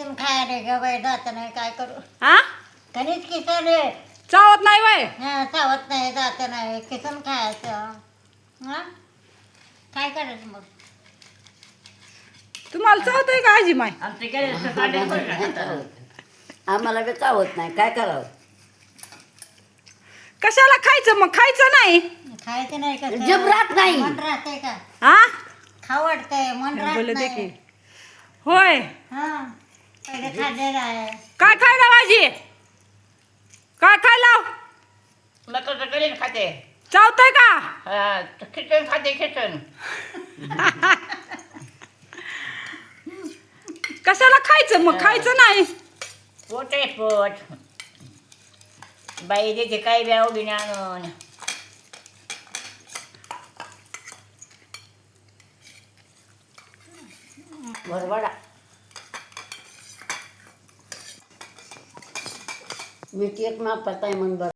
किसून खायला ग बाई जात नाही काय करू हा कणीच किसले चावत नाही वय हा चावत नाही जात नाही किसून खायचं हा काय करायचं मग तुम्हाला चावतंय का आजी माय आमचे गेले काढले बरं का हातानं. आम्हाला बी चावत नाही काय करावं कशाला खायचं मग खायचं नाही खायचं नाही कसं जीभ राहत नाही. मन राहतंय का हा खाऊ वाटतंय मन राहत बोलत आहे नाही की होय हा पहिले खाल्लेलं आहे काय खायला माझी काय खायला मकाचं गरीब खाते चावतंय का हा, खिचन खाते खिचन कशाला खायचं मग खायचं नाही पोट आहे पोट बाई देते काय बी आवडीने आणून बरबडा मी केक मागतात आहे म्हणून बरं